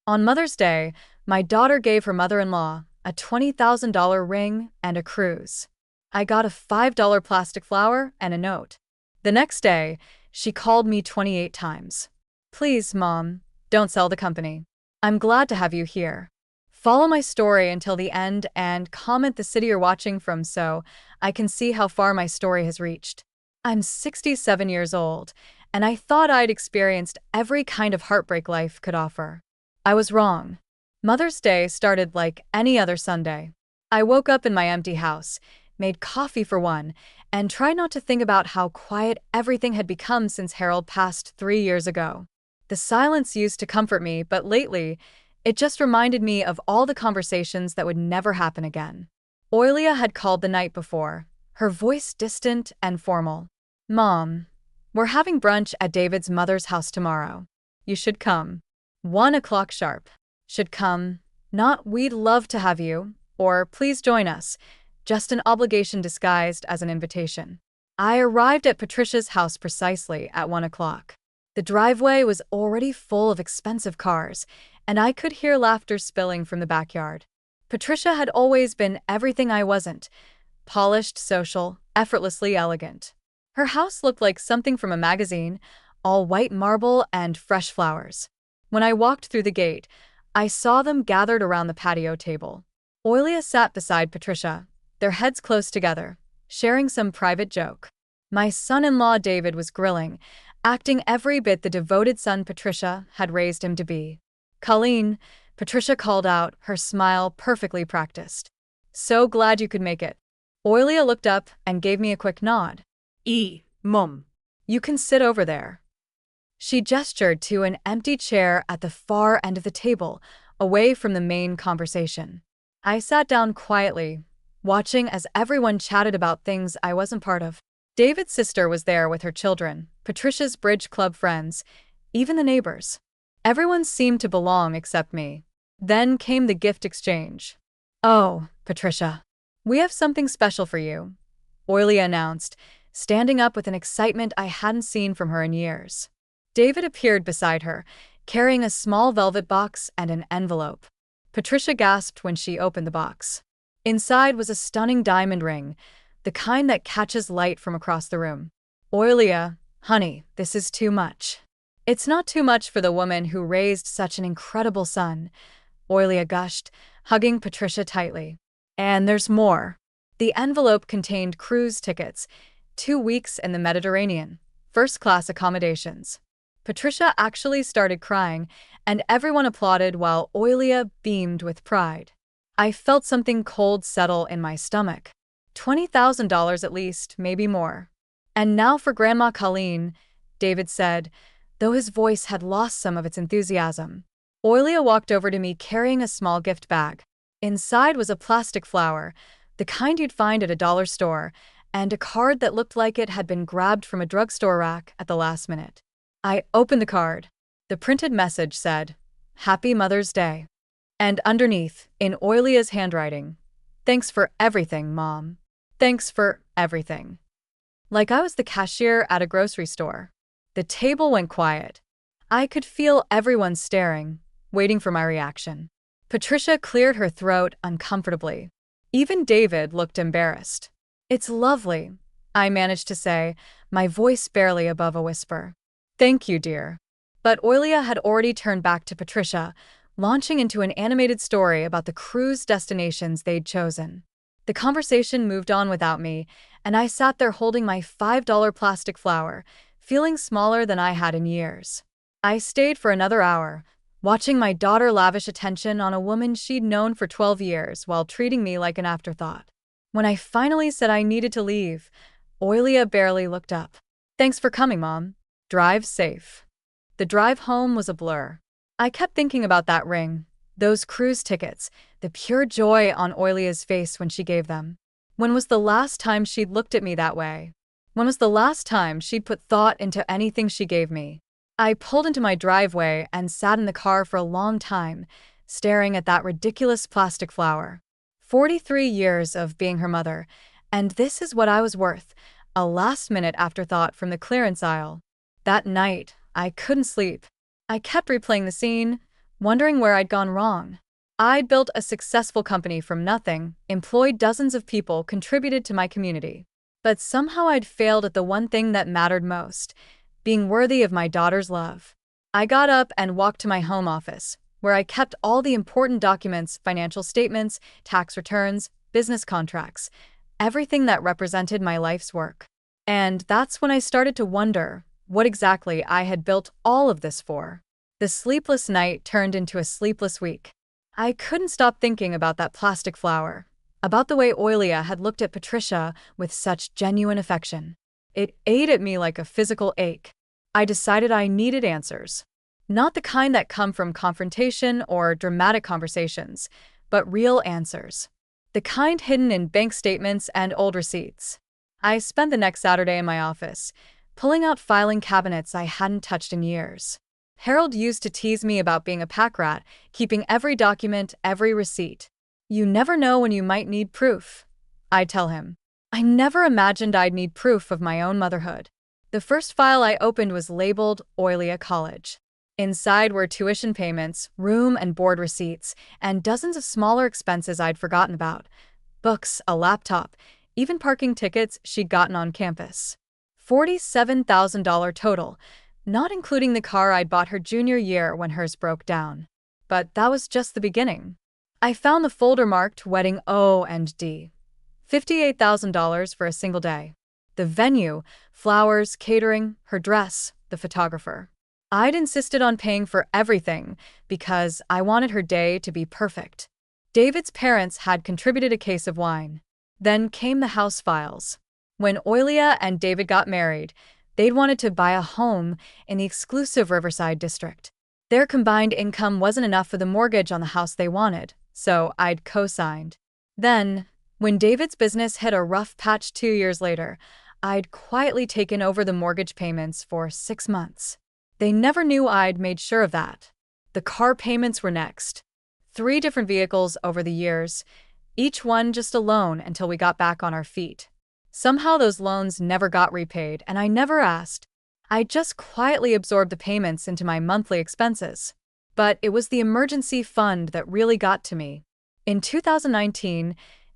On Mother's Day, my daughter gave her mother-in-law a $20,000 ring and a cruise. I got a $5 plastic flower and a note. The next day, she called me 28 times. Please, Mom, don't sell the company. I'm glad to have you here. Follow my story until the end and comment the city you're watching from so I can see how far my story has reached. I'm 67 years old, and I thought I'd experienced every kind of heartbreak life could offer. I was wrong. Mother's Day started like any other Sunday. I woke up in my empty house, made coffee for one, and tried not to think about how quiet everything had become since Harold passed 3 years ago. The silence used to comfort me, but lately, it just reminded me of all the conversations that would never happen again. Oilia had called the night before, her voice distant and formal. Mom, we're having brunch at David's mother's house tomorrow. You should come. 1 o'clock sharp. Should come. Not we'd love to have you, or please join us. Just an obligation disguised as an invitation. I arrived at Patricia's house precisely at 1 o'clock. The driveway was already full of expensive cars, and I could hear laughter spilling from the backyard. Patricia had always been everything I wasn't: polished, social, effortlessly elegant. Her house looked like something from a magazine, all white marble and fresh flowers. When I walked through the gate, I saw them gathered around the patio table. Oilia sat beside Patricia, their heads close together, sharing some private joke. My son-in-law David was grilling, acting every bit the devoted son Patricia had raised him to be. Colleen, Patricia called out, her smile perfectly practiced. So glad you could make it. Oilia looked up and gave me a quick nod. Mum. You can sit over there. She gestured to an empty chair at the far end of the table, away from the main conversation. I sat down quietly, watching as everyone chatted about things I wasn't part of. David's sister was there with her children, Patricia's bridge club friends, even the neighbors. Everyone seemed to belong except me. Then came the gift exchange. Oh, Patricia, we have something special for you, Oilia announced, standing up with an excitement I hadn't seen from her in years. David appeared beside her, carrying a small velvet box and an envelope. Patricia gasped when she opened the box. Inside was a stunning diamond ring, the kind that catches light from across the room. Oilia, honey, this is too much. It's not too much for the woman who raised such an incredible son, Oilia gushed, hugging Patricia tightly. And there's more. The envelope contained cruise tickets, 2 weeks in the Mediterranean, first-class accommodations. Patricia actually started crying, and everyone applauded while Oilia beamed with pride. I felt something cold settle in my stomach. $20,000 at least, maybe more. And now for Grandma Colleen, David said, though his voice had lost some of its enthusiasm. Oilia walked over to me carrying a small gift bag. Inside was a plastic flower, the kind you'd find at a dollar store, and a card that looked like it had been grabbed from a drugstore rack at the last minute. I opened the card. The printed message said, "Happy Mother's Day." And underneath, in Oilia's handwriting, "Thanks for everything, Mom. Thanks for everything." Like I was the cashier at a grocery store. The table went quiet. I could feel everyone staring, waiting for my reaction. Patricia cleared her throat uncomfortably. Even David looked embarrassed. "It's lovely," I managed to say, my voice barely above a whisper. "Thank you, dear." But Oilia had already turned back to Patricia, launching into an animated story about the cruise destinations they'd chosen. The conversation moved on without me, and I sat there holding my $5 plastic flower, feeling smaller than I had in years. I stayed for another hour, watching my daughter lavish attention on a woman she'd known for 12 years while treating me like an afterthought. When I finally said I needed to leave, Oilia barely looked up. "Thanks for coming, Mom. Drive safe." The drive home was a blur. I kept thinking about that ring, those cruise tickets, the pure joy on Oilia's face when she gave them. When was the last time she'd looked at me that way? When was the last time she'd put thought into anything she gave me? I pulled into my driveway and sat in the car for a long time, staring at that ridiculous plastic flower. 43 years of being her mother, and this is what I was worth, a last-minute afterthought from the clearance aisle. That night, I couldn't sleep. I kept replaying the scene, wondering where I'd gone wrong. I'd built a successful company from nothing, employed dozens of people, contributed to my community. But somehow I'd failed at the one thing that mattered most, being worthy of my daughter's love. I got up and walked to my home office, where I kept all the important documents, financial statements, tax returns, business contracts, everything that represented my life's work. And that's when I started to wonder what exactly I had built all of this for. The sleepless night turned into a sleepless week. I couldn't stop thinking about that plastic flower, about the way Oilia had looked at Patricia with such genuine affection. It ate at me like a physical ache. I decided I needed answers. Not the kind that come from confrontation or dramatic conversations, but real answers. The kind hidden in bank statements and old receipts. I spent the next Saturday in my office, pulling out filing cabinets I hadn't touched in years. Harold used to tease me about being a pack rat, keeping every document, every receipt. You never know when you might need proof, I'd tell him. I never imagined I'd need proof of my own motherhood. The first file I opened was labeled Oilia College. Inside were tuition payments, room and board receipts, and dozens of smaller expenses I'd forgotten about. Books, a laptop, even parking tickets she'd gotten on campus. $47,000 total, not including the car I'd bought her junior year when hers broke down. But that was just the beginning. I found the folder marked Wedding O&D. $58,000 for a single day. The venue, flowers, catering, her dress, the photographer. I'd insisted on paying for everything because I wanted her day to be perfect. David's parents had contributed a case of wine. Then came the house files. When Oilia and David got married, they'd wanted to buy a home in the exclusive Riverside district. Their combined income wasn't enough for the mortgage on the house they wanted, so I'd co-signed. Then, when David's business hit a rough patch 2 years later, I'd quietly taken over the mortgage payments for 6 months. They never knew I'd made sure of that. The car payments were next. 3 different vehicles over the years, each one just a loan until we got back on our feet. Somehow those loans never got repaid, and I never asked. I just quietly absorbed the payments into my monthly expenses. But it was the emergency fund that really got to me. In 2019,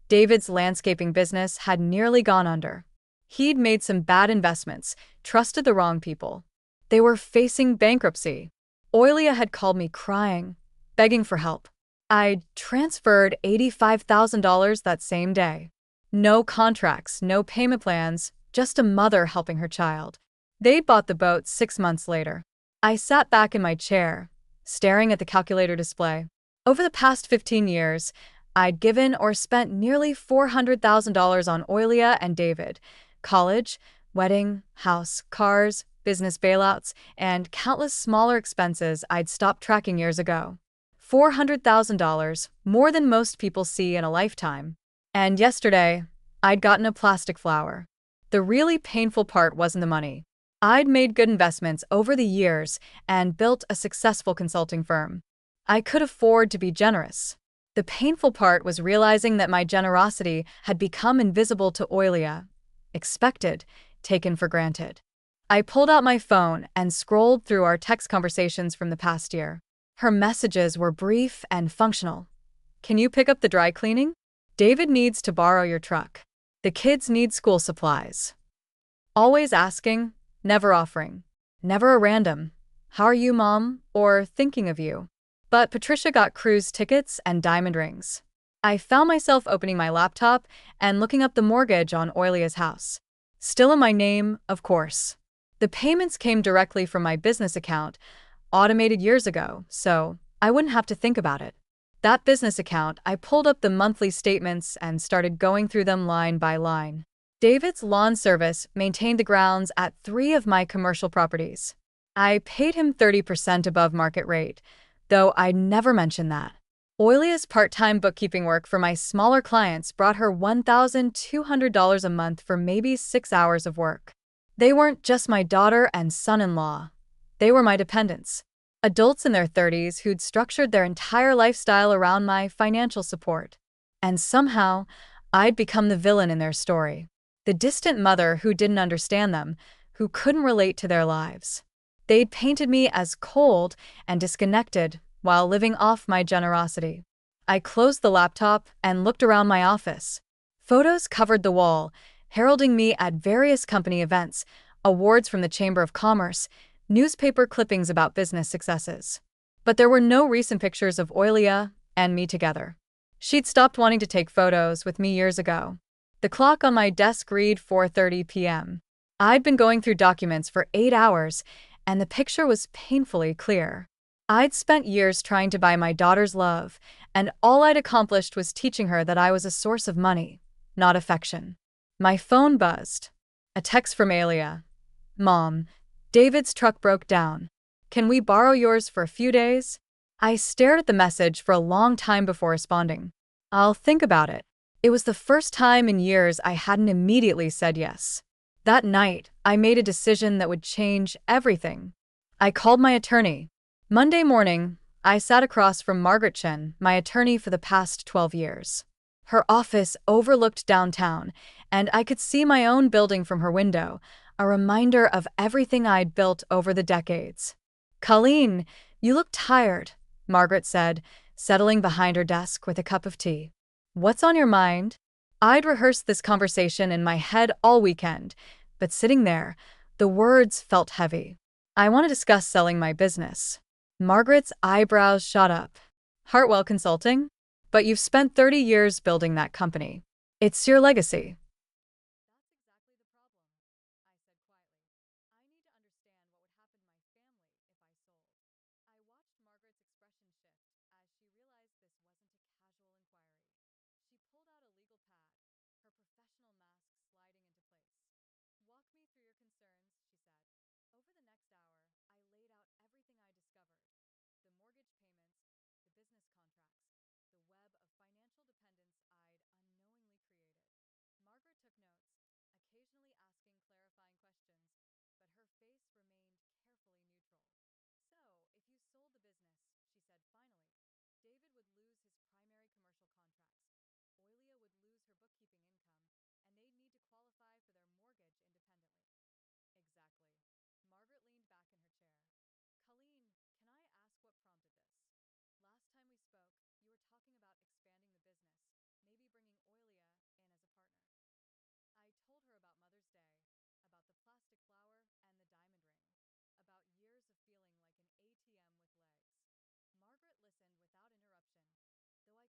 David's landscaping business had nearly gone under. He'd made some bad investments, trusted the wrong people. They were facing bankruptcy. Oilia had called me crying, begging for help. I'd transferred $85,000 that same day. No contracts, no payment plans, just a mother helping her child. They'd bought the boat 6 months later. I sat back in my chair, staring at the calculator display. Over the past 15 years, I'd given or spent nearly $400,000 on Oilia and David. College, wedding, house, cars, business bailouts, and countless smaller expenses I'd stopped tracking years ago. $400,000, more than most people see in a lifetime. And yesterday, I'd gotten a plastic flower. The really painful part wasn't the money. I'd made good investments over the years and built a successful consulting firm. I could afford to be generous. The painful part was realizing that my generosity had become invisible to Oilia, expected, taken for granted. I pulled out my phone and scrolled through our text conversations from the past year. Her messages were brief and functional. Can you pick up the dry cleaning? David needs to borrow your truck. The kids need school supplies. Always asking, never offering. Never a random, "How are you, Mom?" or "Thinking of you." But Patricia got cruise tickets and diamond rings. I found myself opening my laptop and looking up the mortgage on Oilia's house. Still in my name, of course. The payments came directly from my business account, automated years ago, so I wouldn't have to think about it. That business account, I pulled up the monthly statements and started going through them line by line. David's lawn service maintained the grounds at 3 of my commercial properties. I paid him 30% above market rate, though I'd never mentioned that. Oilia's part-time bookkeeping work for my smaller clients brought her $1,200 a month for maybe 6 hours of work. They weren't just my daughter and son-in-law. They were my dependents. Adults in their 30s who'd structured their entire lifestyle around my financial support. And somehow, I'd become the villain in their story. The distant mother who didn't understand them, who couldn't relate to their lives. They'd painted me as cold and disconnected, while living off my generosity. I closed the laptop and looked around my office. Photos covered the wall, heralding me at various company events, awards from the Chamber of Commerce, newspaper clippings about business successes. But there were no recent pictures of Oilia and me together. She'd stopped wanting to take photos with me years ago. The clock on my desk read 4:30 p.m. I'd been going through documents for 8 hours, and the picture was painfully clear. I'd spent years trying to buy my daughter's love, and all I'd accomplished was teaching her that I was a source of money, not affection. My phone buzzed. A text from Alia. Mom, David's truck broke down. Can we borrow yours for a few days? I stared at the message for a long time before responding. I'll think about it. It was the first time in years I hadn't immediately said yes. That night, I made a decision that would change everything. I called my attorney. Monday morning, I sat across from Margaret Chen, my attorney for the past 12 years. Her office overlooked downtown, and I could see my own building from her window, a reminder of everything I'd built over the decades. Colleen, you look tired, Margaret said, settling behind her desk with a cup of tea. What's on your mind? I'd rehearsed this conversation in my head all weekend, but sitting there, the words felt heavy. I want to discuss selling my business. Margaret's eyebrows shot up. Hartwell Consulting? But you've spent 30 years building that company. It's your legacy. That's exactly the problem, I said quietly. I need to understand what would happen to my family if I sold. I watched Margaret's expression shift as she realized this wasn't a casual inquiry. She pulled out a legal pad, her professional mask sliding into place. Walk me through your concerns, she said. Over the next hour, I laid out everything I discovered: the mortgage payments, the business contracts, the web of financial dependence I'd unknowingly created.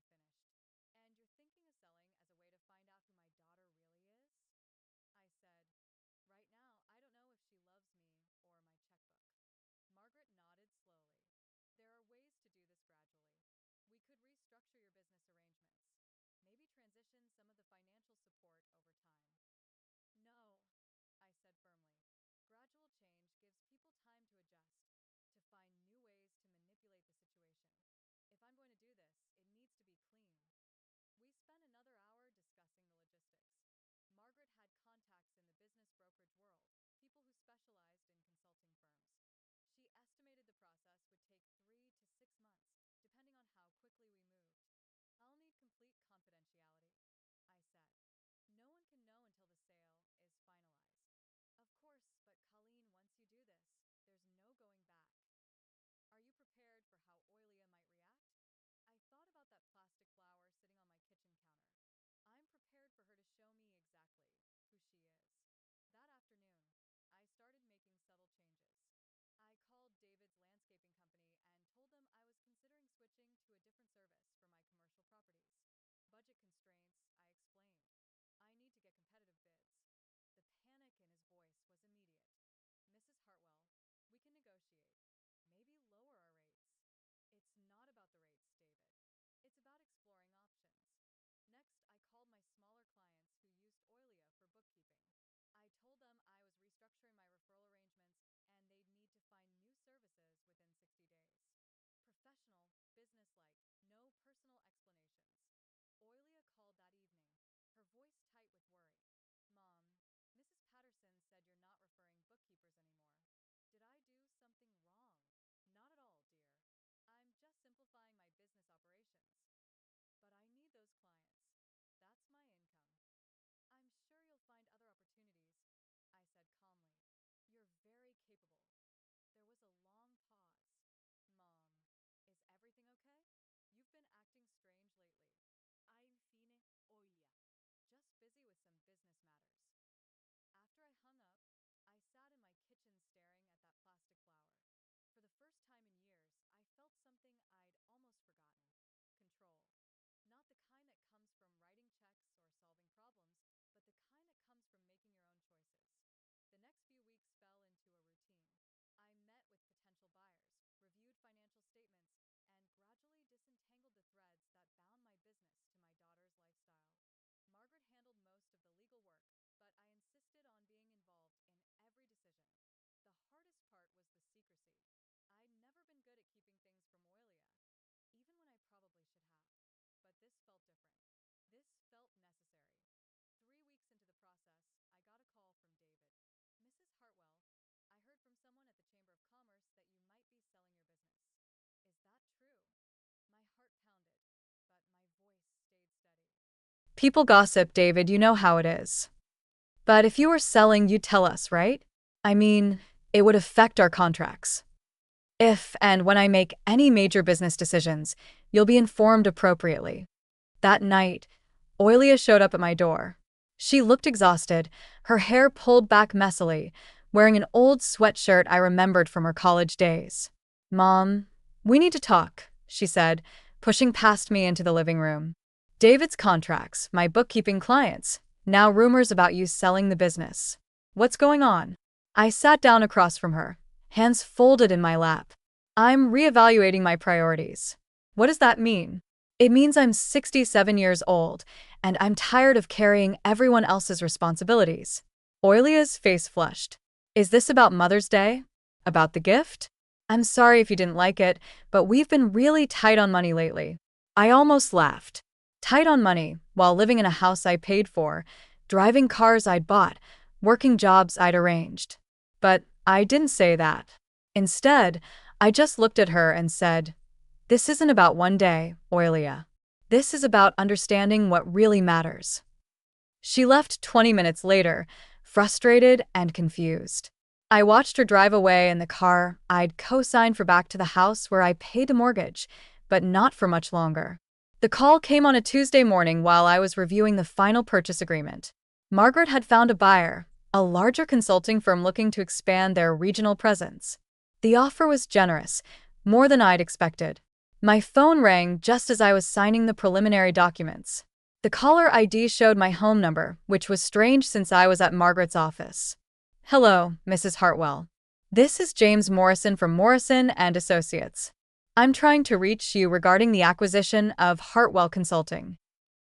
Margaret took notes, occasionally asking clarifying questions, but her face remained carefully neutral. So, if you sold the business, she said finally, David would lose his primary commercial contracts. Oilia would lose her bookkeeping income, and they'd need to qualify for their mortgage independently. Exactly. Margaret leaned back in her chair. Colleen, can I ask what prompted this? Last time we spoke, you were talking about expanding the business, maybe bringing Oilia in as a partner. I told her about Mother's Day, about the plastic flower and the diamond ring, about years of feeling like an ATM with legs. Margaret listened without interruption, though I caught her wincing at certain details. I see, she said when I finished. And you're thinking of selling as a way to find out who my daughter really is? I said, right now, I don't know if she loves me or my checkbook. Margaret nodded slowly. There are ways to do this gradually. We could restructure your business arrangements. Maybe transition some of the financial support over time. No, I said firmly. Gradual change gives people time to adjust, to find new ways to manipulate the situation. If I'm going to do this, it needs to be clean. We spent another hour discussing the logistics. Margaret had contacts in the business brokerage world, people who specialized in consulting firms. She estimated the process would take 3 to 6 months, depending on how quickly we moved. I'll need complete confidentiality, I said. No one can know until the sale is finalized. Of course, but Colleen, once you do this, there's no going back. Are you prepared for how Oilia might react? I thought about that plastic flower sitting on my kitchen counter. I'm prepared for her to show me exactly who she is. That afternoon, I started making subtle changes. I called David's landscaping company and told them I was considering switching to a different service for my commercial properties. Budget constraints, I explained. I need to get competitive bids. The panic in his voice was immediate. Mrs. Hartwell, we can negotiate. Maybe lower our rates. It's not about the rates, David. It's about exploring options. Next, I called my smaller clients who used Oilia for bookkeeping. I told them I was restructuring my referral arrangements and they'd need to find new services within 60 days. Professional, businesslike, no personal explanations. Oilia called that evening, her voice tight with worry. Mom, Mrs. Patterson said you're not referring bookkeepers anymore. Did I do something wrong? Not at all, dear. I'm just simplifying my business operations. But I need those clients. That's my income. I'm sure you'll find other opportunities, I said calmly. You're very capable. There was a long pause. Mom, is everything okay? You've been acting strange lately. I'm fine, Oilia. Just busy with some business matters. After I hung up, I sat in my kitchen staring at that plastic flower. For the first time in years, I felt something I'd almost forgotten: control. Not the kind that comes from writing checks or solving problems, but the kind that comes from making your own choices. The next few weeks fell into a routine. I met with potential buyers, reviewed financial statements, and gradually disentangled the threads that bound my business to my daughter's lifestyle. Margaret handled most of the legal work, but I insisted on being involved in every decision. The hardest part was the secrecy. I'd never been good at keeping things from Oilia, even when I probably should have. But this felt different. This felt necessary. 3 weeks into the process, I got a call from David. Mrs. Hartwell, I heard from someone at the Chamber of Commerce that you might be selling your business. Is that true? My heart pounded, but my voice stayed steady. People gossip, David, you know how it is. But if you were selling, you'd tell us, right? I mean, it would affect our contracts. If and when I make any major business decisions, you'll be informed appropriately. That night, Oilia showed up at my door. She looked exhausted, her hair pulled back messily, wearing an old sweatshirt I remembered from her college days. Mom, we need to talk, she said, pushing past me into the living room. David's contracts, my bookkeeping clients, now rumors about you selling the business. What's going on? I sat down across from her, hands folded in my lap. I'm reevaluating my priorities. What does that mean? It means I'm 67 years old, and I'm tired of carrying everyone else's responsibilities. Oilia's face flushed. Is this about Mother's Day? About the gift? I'm sorry if you didn't like it, but we've been really tight on money lately. I almost laughed. Tight on money, while living in a house I paid for, driving cars I'd bought, working jobs I'd arranged. But I didn't say that. Instead, I just looked at her and said, this isn't about one day, Oilia. This is about understanding what really matters. She left 20 minutes later, frustrated and confused. I watched her drive away in the car I'd co-signed for back to the house where I paid the mortgage, but not for much longer. The call came on a Tuesday morning while I was reviewing the final purchase agreement. Margaret had found a buyer, a larger consulting firm looking to expand their regional presence. The offer was generous, more than I'd expected. My phone rang just as I was signing the preliminary documents. The caller ID showed my home number, which was strange since I was at Margaret's office. Hello, Mrs. Hartwell. This is James Morrison from Morrison and Associates. I'm trying to reach you regarding the acquisition of Hartwell Consulting.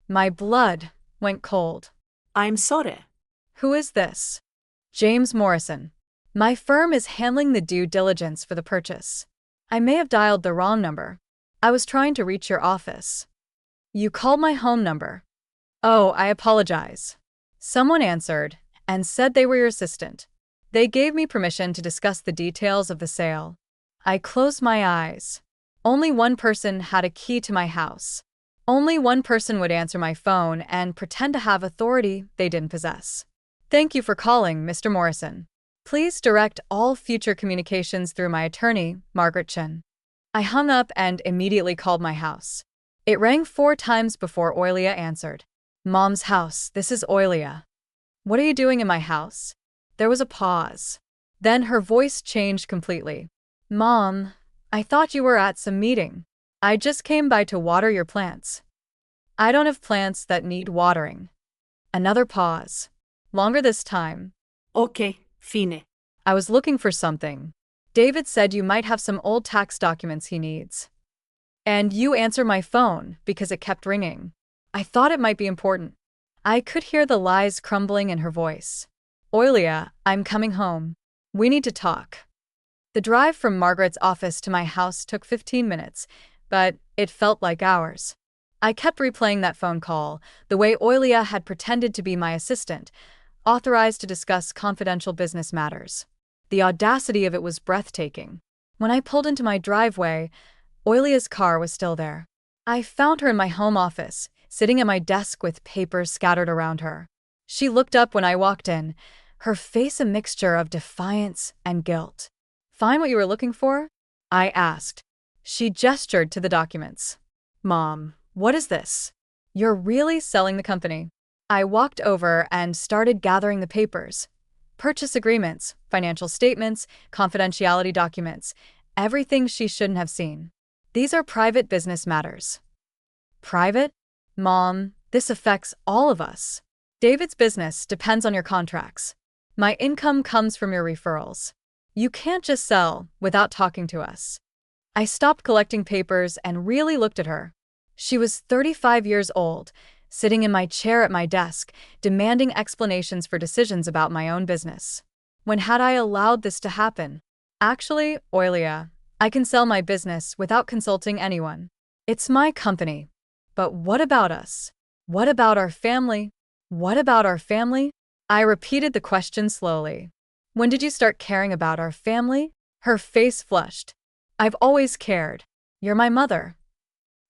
My blood went cold. I'm sorry. Who is this? James Morrison. My firm is handling the due diligence for the purchase. I may have dialed the wrong number. I was trying to reach your office. You called my home number. Oh, I apologize. Someone answered and said they were your assistant. They gave me permission to discuss the details of the sale. I closed my eyes. Only one person had a key to my house. Only one person would answer my phone and pretend to have authority they didn't possess. Thank you for calling, Mr. Morrison. Please direct all future communications through my attorney, Margaret Chen. I hung up and immediately called my house. It rang 4 times before Oilia answered. Mom's house, this is Oilia. What are you doing in my house? There was a pause. Then her voice changed completely. Mom, I thought you were at some meeting. I just came by to water your plants. I don't have plants that need watering. Another pause. Longer this time. Okay, fine. I was looking for something. David said you might have some old tax documents he needs. And you answer my phone because it kept ringing. I thought it might be important. I could hear the lies crumbling in her voice. Oilia, I'm coming home. We need to talk. The drive from Margaret's office to my house took 15 minutes, but it felt like hours. I kept replaying that phone call, the way Oilia had pretended to be my assistant, authorized to discuss confidential business matters. The audacity of it was breathtaking. When I pulled into my driveway, Oilia's car was still there. I found her in my home office, sitting at my desk with papers scattered around her. She looked up when I walked in, her face a mixture of defiance and guilt. "Find what you were looking for?" I asked. She gestured to the documents. "Mom, what is this? You're really selling the company." I walked over and started gathering the papers. Purchase agreements, financial statements, confidentiality documents, everything she shouldn't have seen. "These are private business matters." "Private? Mom, this affects all of us. David's business depends on your contracts. My income comes from your referrals. You can't just sell without talking to us." I stopped collecting papers and really looked at her. She was 35 years old, sitting in my chair at my desk, demanding explanations for decisions about my own business. When had I allowed this to happen? "Actually, Oilia, I can sell my business without consulting anyone. It's my company. But what about us? What about our family? What about our family?" I repeated the question slowly. "When did you start caring about our family?" Her face flushed. "I've always cared. You're my mother."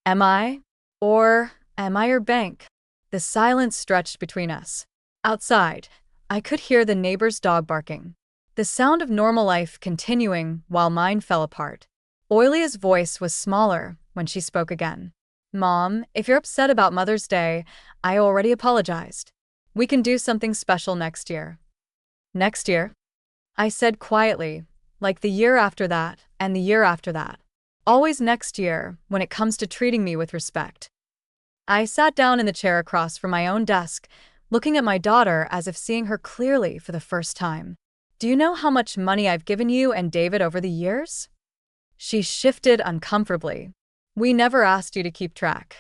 "Am I? Or am I your bank?" The silence stretched between us. Outside, I could hear the neighbor's dog barking, the sound of normal life continuing while mine fell apart. Oilia's voice was smaller when she spoke again. "Mom, if you're upset about Mother's Day, I already apologized. We can do something special next year." "Next year?" I said quietly, "like the year after that, and the year after that. Always next year when it comes to treating me with respect." I sat down in the chair across from my own desk, looking at my daughter as if seeing her clearly for the first time. "Do you know how much money I've given you and David over the years?" She shifted uncomfortably. "We never asked you to keep track."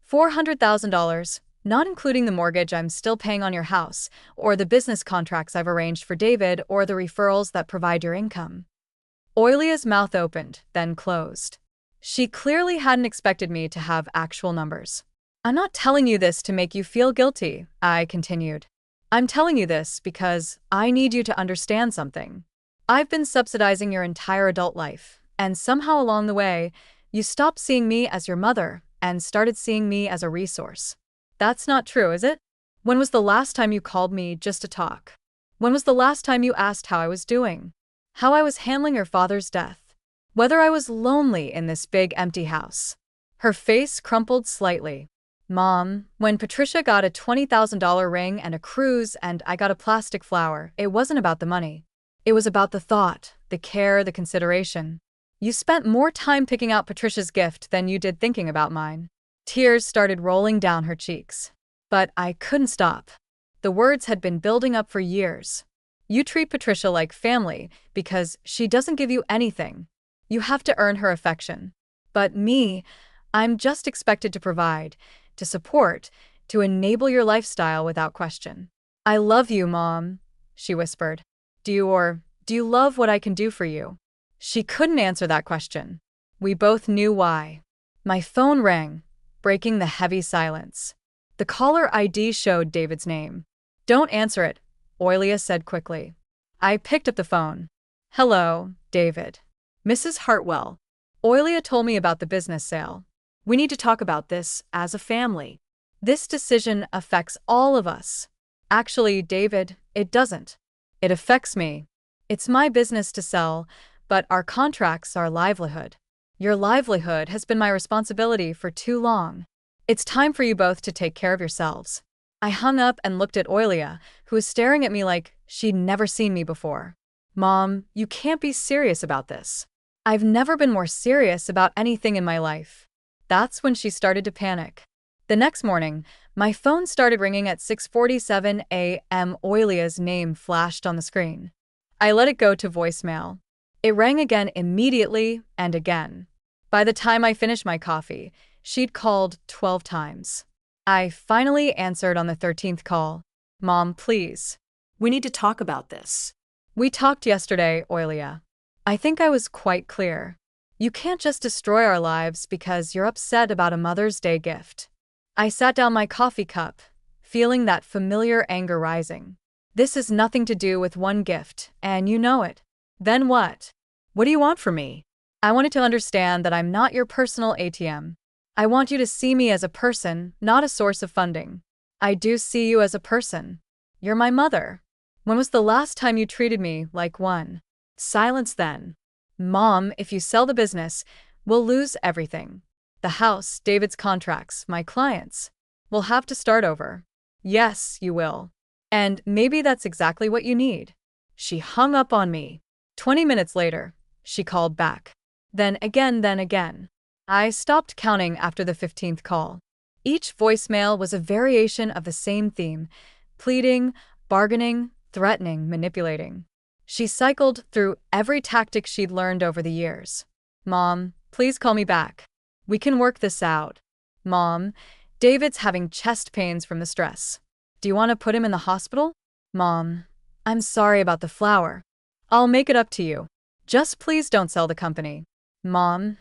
$400,000, not including the mortgage I'm still paying on your house, or the business contracts I've arranged for David, or the referrals that provide your income. Oilia's mouth opened, then closed. She clearly hadn't expected me to have actual numbers. "I'm not telling you this to make you feel guilty," I continued. "I'm telling you this because I need you to understand something. I've been subsidizing your entire adult life, and somehow along the way, you stopped seeing me as your mother and started seeing me as a resource. That's not true, is it? When was the last time you called me just to talk? When was the last time you asked how I was doing? How I was handling your father's death? Whether I was lonely in this big empty house?" Her face crumpled slightly. "Mom, when Patricia got a $20,000 ring and a cruise and I got a plastic flower, it wasn't about the money. It was about the thought, the care, the consideration. You spent more time picking out Patricia's gift than you did thinking about mine." Tears started rolling down her cheeks. But I couldn't stop. The words had been building up for years. "You treat Patricia like family because she doesn't give you anything. You have to earn her affection. But me, I'm just expected to provide, to support, to enable your lifestyle without question." "I love you, Mom," she whispered. Do you love what I can do for you?" She couldn't answer that question. We both knew why. My phone rang, breaking the heavy silence. The caller ID showed David's name. "Don't answer it," Oilia said quickly. I picked up the phone. "Hello, David. Mrs. Hartwell. Oilia told me about the business sale. We need to talk about this as a family. This decision affects all of us." "Actually, David, it doesn't. It affects me. It's my business to sell, but our contracts are livelihood. Your livelihood has been my responsibility for too long. It's time for you both to take care of yourselves." I hung up and looked at Oilia, who was staring at me like she'd never seen me before. "Mom, you can't be serious about this." "I've never been more serious about anything in my life." That's when she started to panic. The next morning, my phone started ringing at 6:47 a.m. Oilia's name flashed on the screen. I let it go to voicemail. It rang again immediately and again. By the time I finished my coffee, she'd called 12 times. I finally answered on the 13th call. "Mom, please. We need to talk about this." We talked yesterday, Oilia. I think I was quite clear. You can't just destroy our lives because you're upset about a Mother's Day gift." I sat down my coffee cup, feeling that familiar anger rising. "This has nothing to do with one gift, and you know it." "Then what? What do you want from me?" "I wanted to understand that I'm not your personal ATM. I want you to see me as a person, not a source of funding." "I do see you as a person. You're my mother. When was the last time you treated me like one? Silence then. Mom, if you sell the business, we'll lose everything. The house, David's contracts, my clients. We'll have to start over. Yes, you will. And maybe that's exactly what you need. She hung up on me. 20 minutes later, she called back. Then again. I stopped counting after the 15th call. Each voicemail was a variation of the same theme: pleading, bargaining, threatening, manipulating. She cycled through every tactic she'd learned over the years. Mom, please call me back. We can work this out. Mom, David's having chest pains from the stress. Do you want to put him in the hospital? Mom, I'm sorry about the flour. I'll make it up to you. Just please don't sell the company. Mom,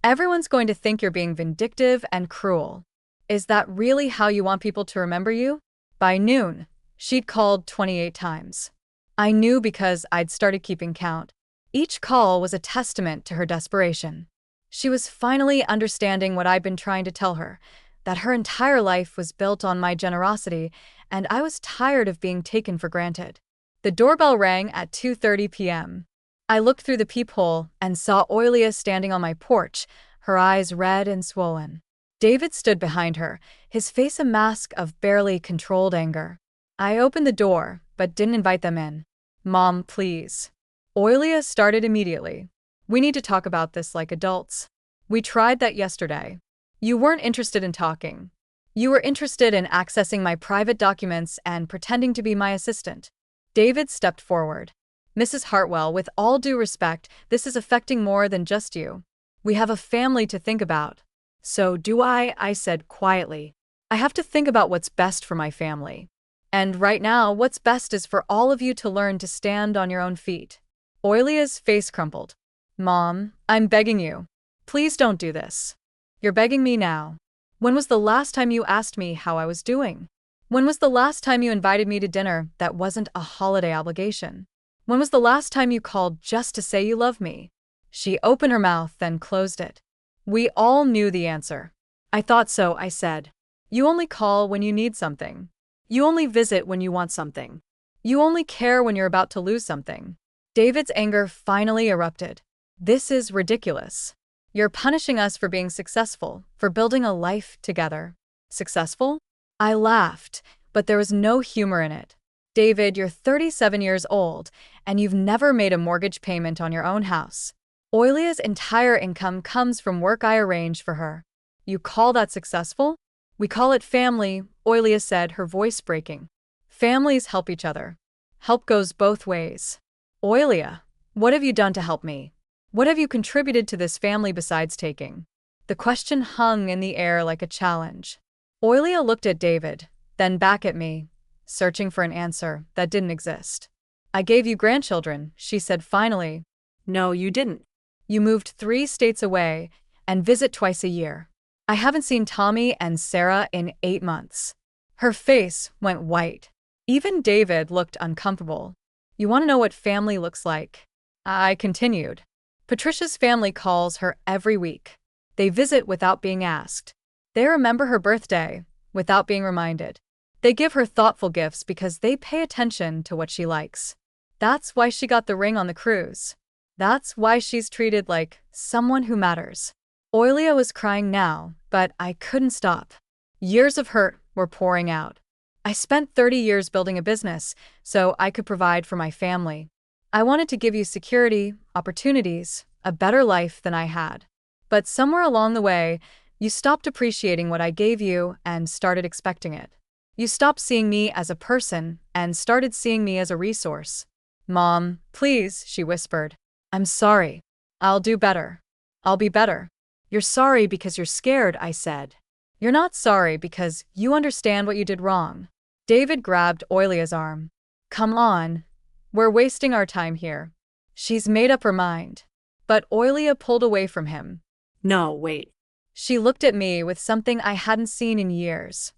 everyone's going to think you're being vindictive and cruel. Is that really how you want people to remember you? By noon, she'd called 28 times. I knew because I'd started keeping count. Each call was a testament to her desperation. She was finally understanding what I'd been trying to tell her, that her entire life was built on my generosity, and I was tired of being taken for granted. The doorbell rang at 2:30 p.m. I looked through the peephole and saw Oilia standing on my porch, her eyes red and swollen. David stood behind her, his face a mask of barely controlled anger. I opened the door, but didn't invite them in. Mom, please. Oilia started immediately. We need to talk about this like adults. We tried that yesterday. You weren't interested in talking. You were interested in accessing my private documents and pretending to be my assistant. David stepped forward. Mrs. Hartwell, with all due respect, this is affecting more than just you. We have a family to think about. So do I said quietly. I have to think about what's best for my family. And right now, what's best is for all of you to learn to stand on your own feet. Oilia's face crumpled. Mom, I'm begging you. Please don't do this. You're begging me now. When was the last time you asked me how I was doing? When was the last time you invited me to dinner that wasn't a holiday obligation? When was the last time you called just to say you love me? She opened her mouth, then closed it. We all knew the answer. I thought so, I said. You only call when you need something. You only visit when you want something. You only care when you're about to lose something. David's anger finally erupted. This is ridiculous. You're punishing us for being successful, for building a life together. Successful? I laughed, but there was no humor in it. David, you're 37 years old, and you've never made a mortgage payment on your own house. Oilia's entire income comes from work I arrange for her. You call that successful? We call it family, Oilia said, her voice breaking. Families help each other. Help goes both ways. Oilia, what have you done to help me? What have you contributed to this family besides taking? The question hung in the air like a challenge. Oilia looked at David, then back at me, searching for an answer that didn't exist. I gave you grandchildren, she said finally. No, you didn't. You moved 3 states away and visit twice a year. I haven't seen Tommy and Sarah in 8 months. Her face went white. Even David looked uncomfortable. You want to know what family looks like? I continued. Patricia's family calls her every week. They visit without being asked. They remember her birthday without being reminded. They give her thoughtful gifts because they pay attention to what she likes. That's why she got the ring on the cruise. That's why she's treated like someone who matters. Oilia was crying now, but I couldn't stop. Years of hurt were pouring out. I spent 30 years building a business so I could provide for my family. I wanted to give you security, opportunities, a better life than I had. But somewhere along the way, you stopped appreciating what I gave you and started expecting it. You stopped seeing me as a person and started seeing me as a resource. Mom, please, she whispered. I'm sorry. I'll do better. I'll be better. You're sorry because you're scared, I said. You're not sorry because you understand what you did wrong. David grabbed Oilia's arm. Come on. We're wasting our time here. She's made up her mind. But Oilia pulled away from him. No, wait. She looked at me with something I hadn't seen in years.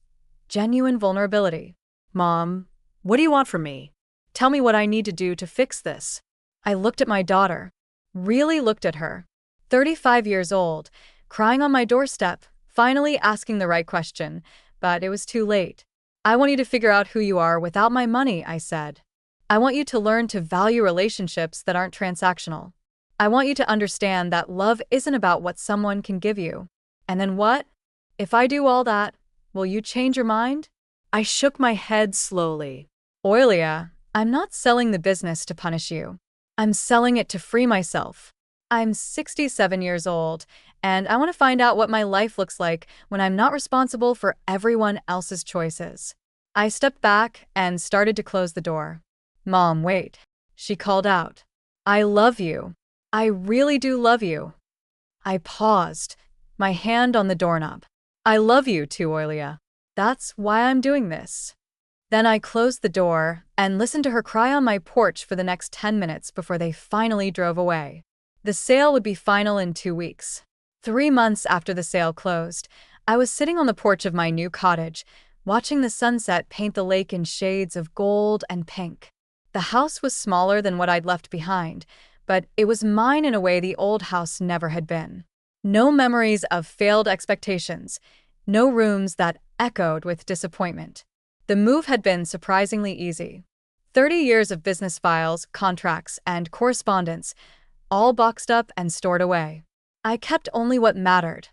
Genuine vulnerability. Mom, what do you want from me? Tell me what I need to do to fix this. I looked at my daughter. Really looked at her. 35 years old, crying on my doorstep, finally asking the right question, but it was too late. I want you to figure out who you are without my money, I said. I want you to learn to value relationships that aren't transactional. I want you to understand that love isn't about what someone can give you. And then what? If I do all that, will you change your mind? I shook my head slowly. Oilia, I'm not selling the business to punish you. I'm selling it to free myself. I'm 67 years old, and I want to find out what my life looks like when I'm not responsible for everyone else's choices. I stepped back and started to close the door. Mom, wait. She called out. I love you. I really do love you. I paused, my hand on the doorknob. I love you too, Oilia. That's why I'm doing this. Then I closed the door and listened to her cry on my porch for the next 10 minutes before they finally drove away. The sale would be final in 2 weeks. 3 months after the sale closed, I was sitting on the porch of my new cottage, watching the sunset paint the lake in shades of gold and pink. The house was smaller than what I'd left behind, but it was mine in a way the old house never had been. No memories of failed expectations, no rooms that echoed with disappointment. The move had been surprisingly easy. 30 years of business files, contracts, and correspondence, all boxed up and stored away. I kept only what mattered.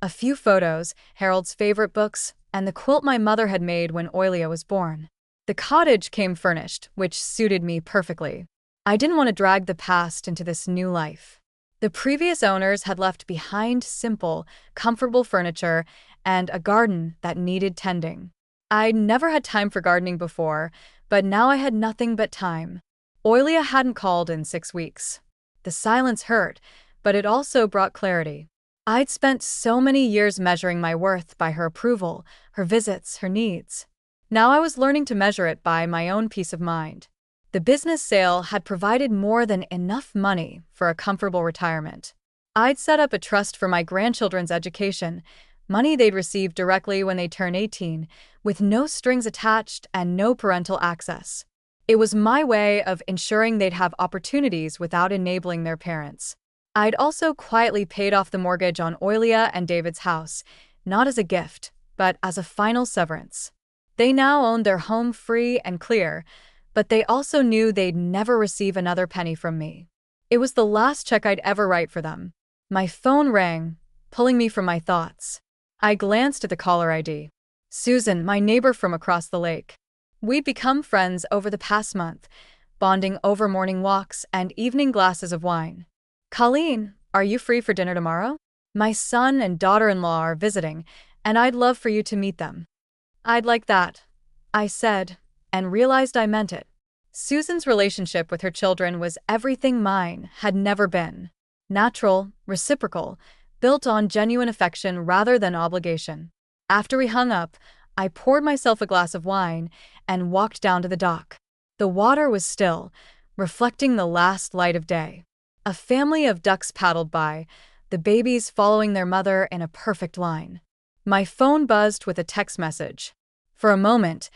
A few photos, Harold's favorite books, and the quilt my mother had made when Oilia was born. The cottage came furnished, which suited me perfectly. I didn't want to drag the past into this new life. The previous owners had left behind simple, comfortable furniture and a garden that needed tending. I'd never had time for gardening before, but now I had nothing but time. Oilia hadn't called in 6 weeks. The silence hurt, but it also brought clarity. I'd spent so many years measuring my worth by her approval, her visits, her needs. Now I was learning to measure it by my own peace of mind. The business sale had provided more than enough money for a comfortable retirement. I'd set up a trust for my grandchildren's education, money they'd receive directly when they turn 18, with no strings attached and no parental access. It was my way of ensuring they'd have opportunities without enabling their parents. I'd also quietly paid off the mortgage on Oilia and David's house, not as a gift, but as a final severance. They now owned their home free and clear, but they also knew they'd never receive another penny from me. It was the last check I'd ever write for them. My phone rang, pulling me from my thoughts. I glanced at the caller ID. Susan, my neighbor from across the lake. We'd become friends over the past month, bonding over morning walks and evening glasses of wine. Colleen, are you free for dinner tomorrow? My son and daughter-in-law are visiting, and I'd love for you to meet them. I'd like that, I said, and realized I meant it. Susan's relationship with her children was everything mine had never been. Natural, reciprocal, built on genuine affection rather than obligation. After we hung up, I poured myself a glass of wine and walked down to the dock. The water was still, reflecting the last light of day. A family of ducks paddled by, the babies following their mother in a perfect line. My phone buzzed with a text message. For a moment,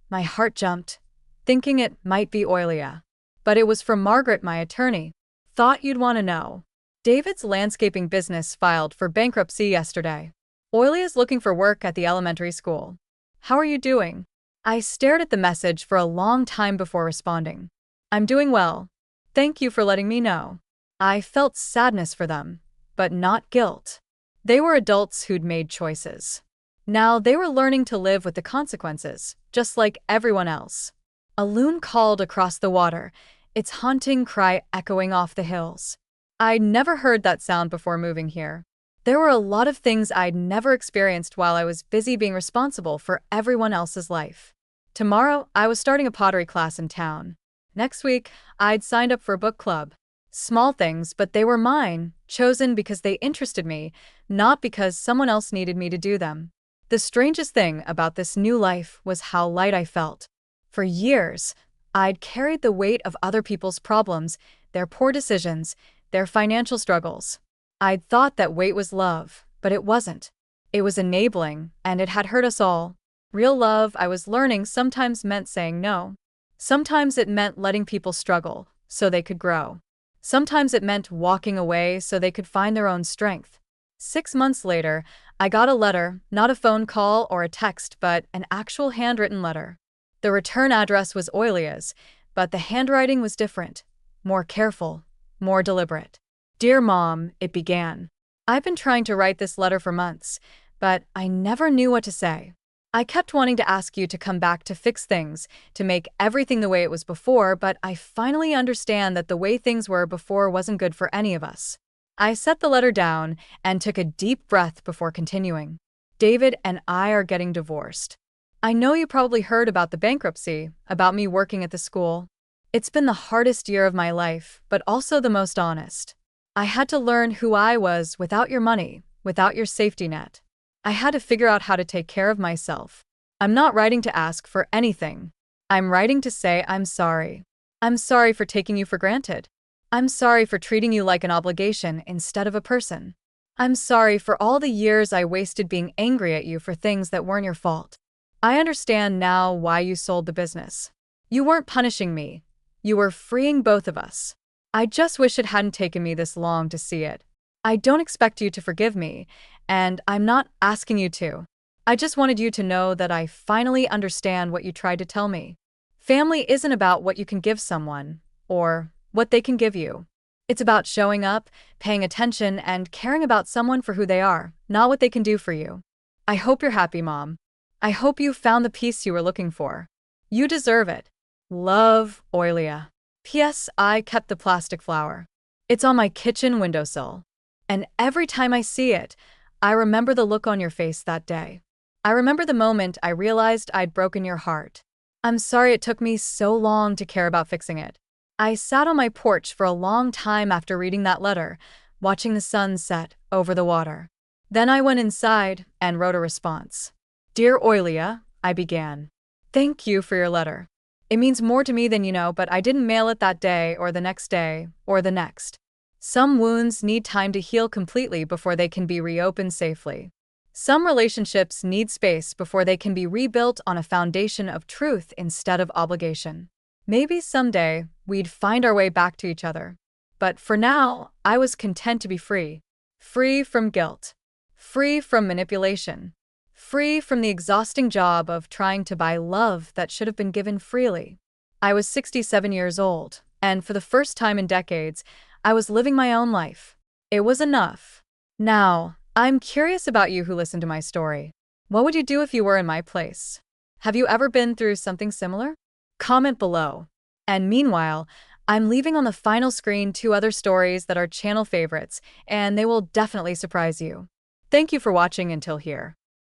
my heart jumped, thinking it might be Oilia. But it was from Margaret, my attorney. Thought you'd want to know. David's landscaping business filed for bankruptcy yesterday. Oilia's looking for work at the elementary school. How are you doing? I stared at the message for a long time before responding. I'm doing well. Thank you for letting me know. I felt sadness for them, but not guilt. They were adults who'd made choices. Now they were learning to live with the consequences, just like everyone else. A loon called across the water, its haunting cry echoing off the hills. I'd never heard that sound before moving here. There were a lot of things I'd never experienced while I was busy being responsible for everyone else's life. Tomorrow, I was starting a pottery class in town. Next week, I'd signed up for a book club. Small things, but they were mine, chosen because they interested me, not because someone else needed me to do them. The strangest thing about this new life was how light I felt. For years, I'd carried the weight of other people's problems, their poor decisions, their financial struggles. I'd thought that weight was love, but it wasn't. It was enabling, and it had hurt us all. Real love, I was learning, sometimes meant saying no. Sometimes it meant letting people struggle, so they could grow. Sometimes it meant walking away so they could find their own strength. 6 months later, I got a letter, not a phone call or a text, but an actual handwritten letter. The return address was Oilia's, but the handwriting was different, more careful, more deliberate. Dear Mom, it began. I've been trying to write this letter for months, but I never knew what to say. I kept wanting to ask you to come back to fix things, to make everything the way it was before, but I finally understand that the way things were before wasn't good for any of us. I set the letter down and took a deep breath before continuing. David and I are getting divorced. I know you probably heard about the bankruptcy, about me working at the school. It's been the hardest year of my life, but also the most honest. I had to learn who I was without your money, without your safety net. I had to figure out how to take care of myself. I'm not writing to ask for anything. I'm writing to say I'm sorry. I'm sorry for taking you for granted. I'm sorry for treating you like an obligation instead of a person. I'm sorry for all the years I wasted being angry at you for things that weren't your fault. I understand now why you sold the business. You weren't punishing me. You were freeing both of us. I just wish it hadn't taken me this long to see it. I don't expect you to forgive me, and I'm not asking you to. I just wanted you to know that I finally understand what you tried to tell me. Family isn't about what you can give someone, or what they can give you. It's about showing up, paying attention, and caring about someone for who they are, not what they can do for you. I hope you're happy, Mom. I hope you found the peace you were looking for. You deserve it. Love, Oilia. P.S. I kept the plastic flower. It's on my kitchen windowsill. And every time I see it, I remember the look on your face that day. I remember the moment I realized I'd broken your heart. I'm sorry it took me so long to care about fixing it. I sat on my porch for a long time after reading that letter, watching the sun set over the water. Then I went inside and wrote a response. Dear Oilia, I began. Thank you for your letter. It means more to me than you know, but I didn't mail it that day or the next day or the next. Some wounds need time to heal completely before they can be reopened safely. Some relationships need space before they can be rebuilt on a foundation of truth instead of obligation. Maybe someday we'd find our way back to each other. But for now, I was content to be free. Free from guilt. Free from manipulation. Free from the exhausting job of trying to buy love that should have been given freely. I was 67 years old, and for the first time in decades, I was living my own life. It was enough. Now, I'm curious about you who listened to my story. What would you do if you were in my place? Have you ever been through something similar? Comment below. And meanwhile, I'm leaving on the final screen 2 other stories that are channel favorites, and they will definitely surprise you. Thank you for watching until here.